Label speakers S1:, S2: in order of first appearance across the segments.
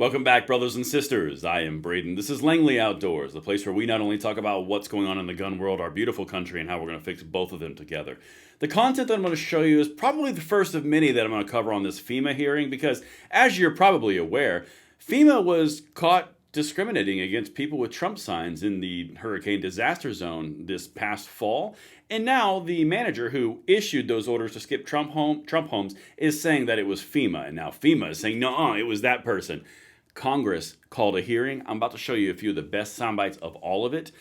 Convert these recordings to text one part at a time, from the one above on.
S1: Welcome back, brothers and sisters. I am Braden. This is Langley Outdoors, the place where we not only talk about what's going on in the gun world, our beautiful country, and how we're going to fix both of them together. The content that I'm going to show you is probably the first of many that I'm going to cover on this FEMA hearing because, as you're probably aware, FEMA was caught discriminating against people with Trump signs in the hurricane disaster zone this past fall. And now the manager who issued those orders to skip Trump homes is saying that it was FEMA. And now FEMA is saying, no, it was that person. Congress called a hearing. I'm about to show you a few of the best sound bites of all of it.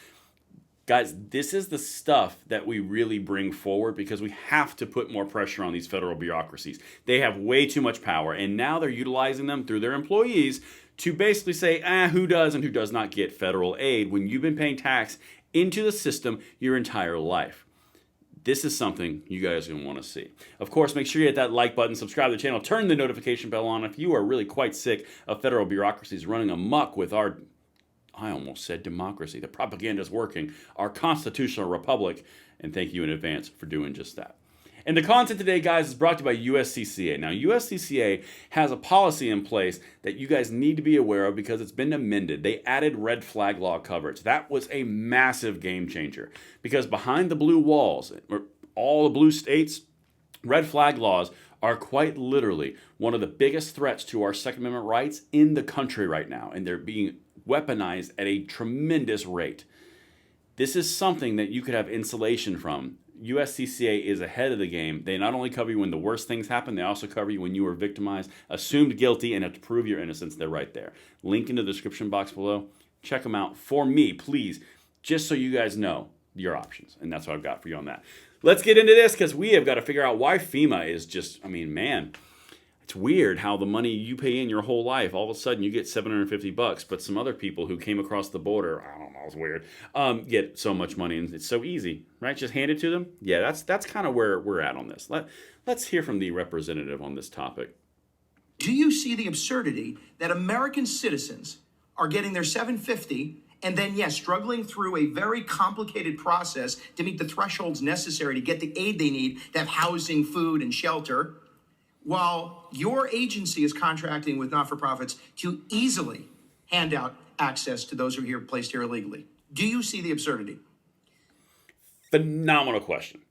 S1: Guys, this is the stuff that we really bring forward because we have to put more pressure on these federal bureaucracies. They have way too much power, and now they're utilizing them through their employees to basically say, who does and who does not get federal aid when you've been paying tax into the system your entire life. This is something you guys are going to want to see. Of course, make sure you hit that like button, subscribe to the channel, turn the notification bell on if you are really quite sick of federal bureaucracies running amok with our, I almost said democracy, the propaganda is working, our constitutional republic, and thank you in advance for doing just that. And the content today, guys, is brought to you by USCCA. Now, USCCA has a policy in place that you guys need to be aware of because it's been amended. They added red flag law coverage. That was a massive game changer because behind the blue walls, all the blue states, red flag laws are quite literally one of the biggest threats to our Second Amendment rights in the country right now, and they're being weaponized at a tremendous rate. This is something that you could have insulation from. USCCA is ahead of the game. They not only cover you when the worst things happen, they also cover you when you are victimized, assumed guilty, and have to prove your innocence. They're right there. Link in the description box below. Check them out for me, please, just so you guys know your options. And that's what I've got for you on that. Let's get into this because we have got to figure out why FEMA is just, man, it's weird how the money you pay in your whole life, all of a sudden you get $750, but some other people who came across the border, I don't know, it's weird, get so much money, and it's so easy, right? Just hand it to them. Yeah, that's kind of where we're at on this. Let's hear from the representative on this topic.
S2: Do you see the absurdity that American citizens are getting their $750 and then, yes, struggling through a very complicated process to meet the thresholds necessary to get the aid they need to have housing, food, and shelter, while your agency is contracting with not-for-profits to easily hand out access to those who are placed here illegally? Do you see the absurdity?
S1: Phenomenal question.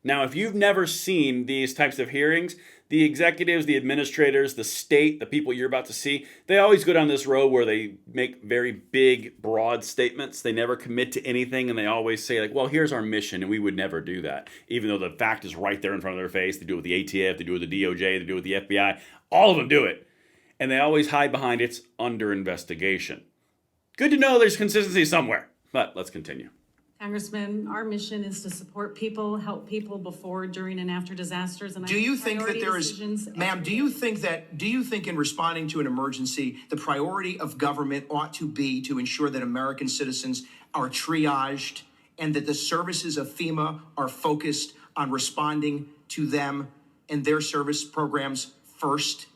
S1: Now, if you've never seen these types of hearings, the executives, the administrators, the state, the people you're about to see, they always go down this road where they make very big, broad statements. They never commit to anything, and they always say, well, here's our mission, and we would never do that. Even though the fact is right there in front of their face. They do it with the ATF, they do it with the DOJ, they do it with the FBI. All of them do it. And they always hide behind it's under investigation. Good to know there's consistency somewhere. But let's continue.
S3: Congressman, our mission is to support people, help people before, during, and after disasters. And
S2: do you think that there is, ma'am, do you think in responding to an emergency, the priority of government ought to be to ensure that American citizens are triaged and that the services of FEMA are focused on responding to them and their service programs first?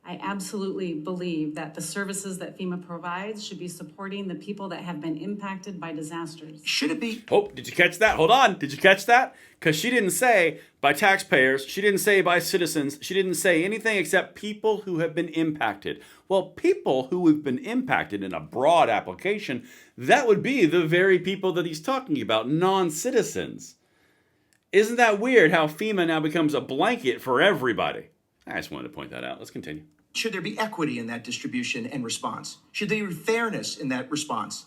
S3: I absolutely believe that the services that FEMA provides should be supporting the people that have been impacted by disasters.
S2: Should it be?
S1: Oh, did you catch that? Hold on. Did you catch that? Because she didn't say by taxpayers. She didn't say by citizens. She didn't say anything except people who have been impacted. Well, people who have been impacted in a broad application, that would be the very people that he's talking about, non-citizens. Isn't that weird how FEMA now becomes a blanket for everybody? I just wanted to point that out. Let's continue.
S2: Should there be equity in that distribution and response? Should there be fairness in that response?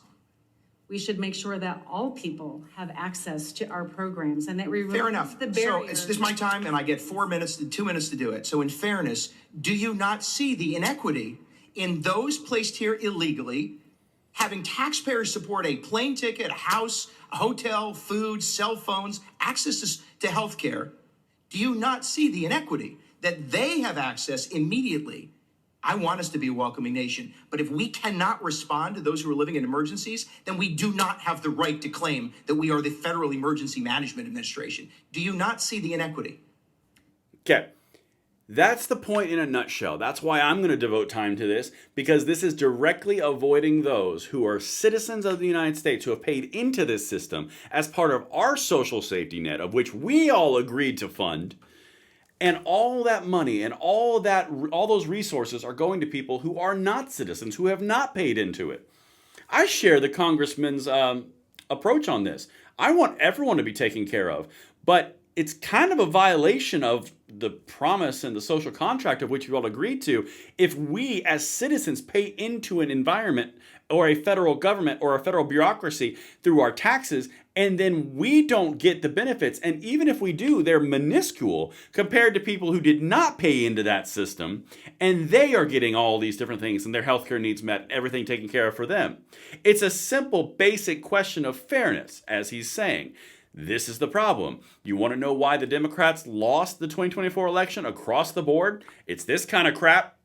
S3: We should make sure that all people have access to our programs and that we
S2: fair enough.
S3: The barriers.
S2: So it's my time and I get 2 minutes to do it. So in fairness, do you not see the inequity in those placed here illegally having taxpayers support a plane ticket, a house, a hotel, food, cell phones, access to health care? Do you not see the inequity that they have access immediately? I want us to be a welcoming nation, but if we cannot respond to those who are living in emergencies, then we do not have the right to claim that we are the Federal Emergency Management Administration. Do you not see the inequity?
S1: Okay. That's the point in a nutshell. That's why I'm going to devote time to this, because this is directly avoiding those who are citizens of the United States who have paid into this system as part of our social safety net, of which we all agreed to fund. And all that money and all those resources are going to people who are not citizens, who have not paid into it. I share the congressman's approach on this. I want everyone to be taken care of, but it's kind of a violation of the promise and the social contract of which we all agreed to if we as citizens pay into an environment or a federal government or a federal bureaucracy through our taxes, and then we don't get the benefits. And even if we do, they're minuscule compared to people who did not pay into that system, and they are getting all these different things and their healthcare needs met, everything taken care of for them. It's a simple, basic question of fairness, as he's saying. This is the problem. You want to know why the Democrats lost the 2024 election across the board? It's this kind of crap.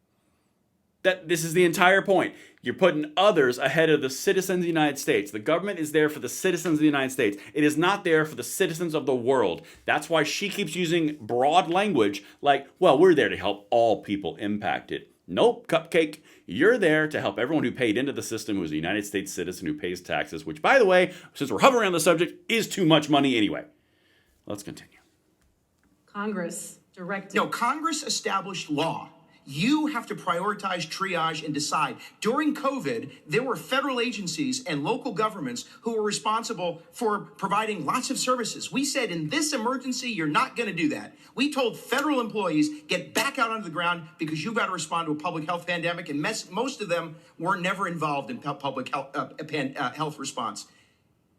S1: This is the entire point. You're putting others ahead of the citizens of the United States. The government is there for the citizens of the United States. It is not there for the citizens of the world. That's why she keeps using broad language like, well, we're there to help all people impacted. Nope, cupcake. You're there to help everyone who paid into the system who is a United States citizen who pays taxes, which, by the way, since we're hovering on the subject, is too much money anyway. Let's continue.
S3: Congress directed.
S2: No, Congress established law. You have to prioritize, triage, and decide. During COVID, there were federal agencies and local governments who were responsible for providing lots of services. We said, in this emergency, you're not going to do that. We told federal employees, get back out onto the ground because you've got to respond to a public health pandemic, and most of them were never involved in public health response.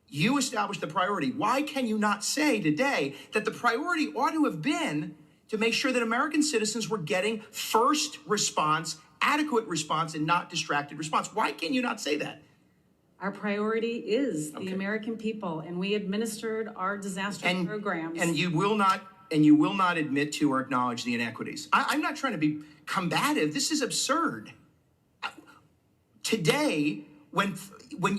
S2: You established the priority. Why can you not say today that the priority ought to have been to make sure that American citizens were getting first response, adequate response, and not distracted response? Why can you not say that?
S3: Our priority is the American people, and we administered our disaster programs.
S2: And you will not admit to or acknowledge the inequities. I'm not trying to be combative. This is absurd. Today, when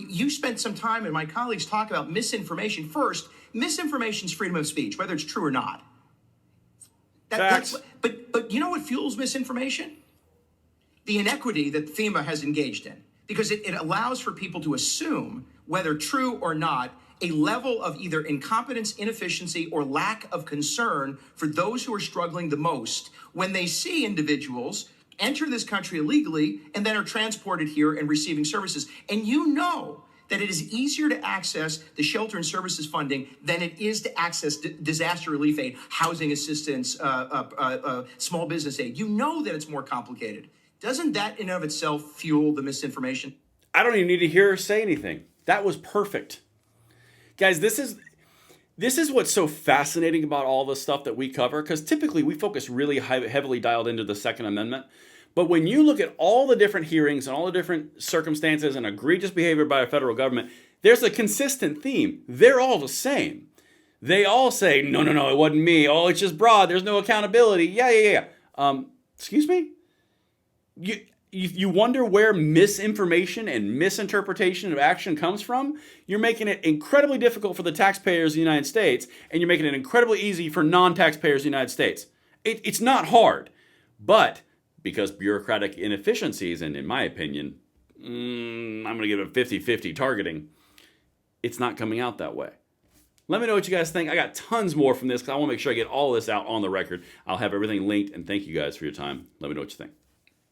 S2: you spent some time and my colleagues talk about misinformation, first, misinformation is freedom of speech, whether it's true or not. But you know what fuels misinformation? The inequity that FEMA has engaged in, because it allows for people to assume, whether true or not, a level of either incompetence, inefficiency, or lack of concern for those who are struggling the most when they see individuals enter this country illegally and then are transported here and receiving services. And you know that it is easier to access the shelter and services funding than it is to access disaster relief aid, housing assistance, small business aid. You know that it's more complicated. Doesn't that in and of itself fuel the misinformation?
S1: I don't even need to hear her say anything. That was perfect. Guys, this is what's so fascinating about all the stuff that we cover, because typically we focus really heavily dialed into the Second Amendment. But when you look at all the different hearings and all the different circumstances and egregious behavior by a federal government, there's a consistent theme. They're all the same. They all say, no, it wasn't me. Oh, it's just broad. There's no accountability. Yeah. Excuse me? You wonder where misinformation and misinterpretation of action comes from? You're making it incredibly difficult for the taxpayers of the United States, and you're making it incredibly easy for non-taxpayers of the United States. It's not hard, but because bureaucratic inefficiencies, and in my opinion, I'm going to give it 50-50 targeting, it's not coming out that way. Let me know what you guys think. I got tons more from this because I want to make sure I get all this out on the record. I'll have everything linked, and thank you guys for your time. Let me know what you think.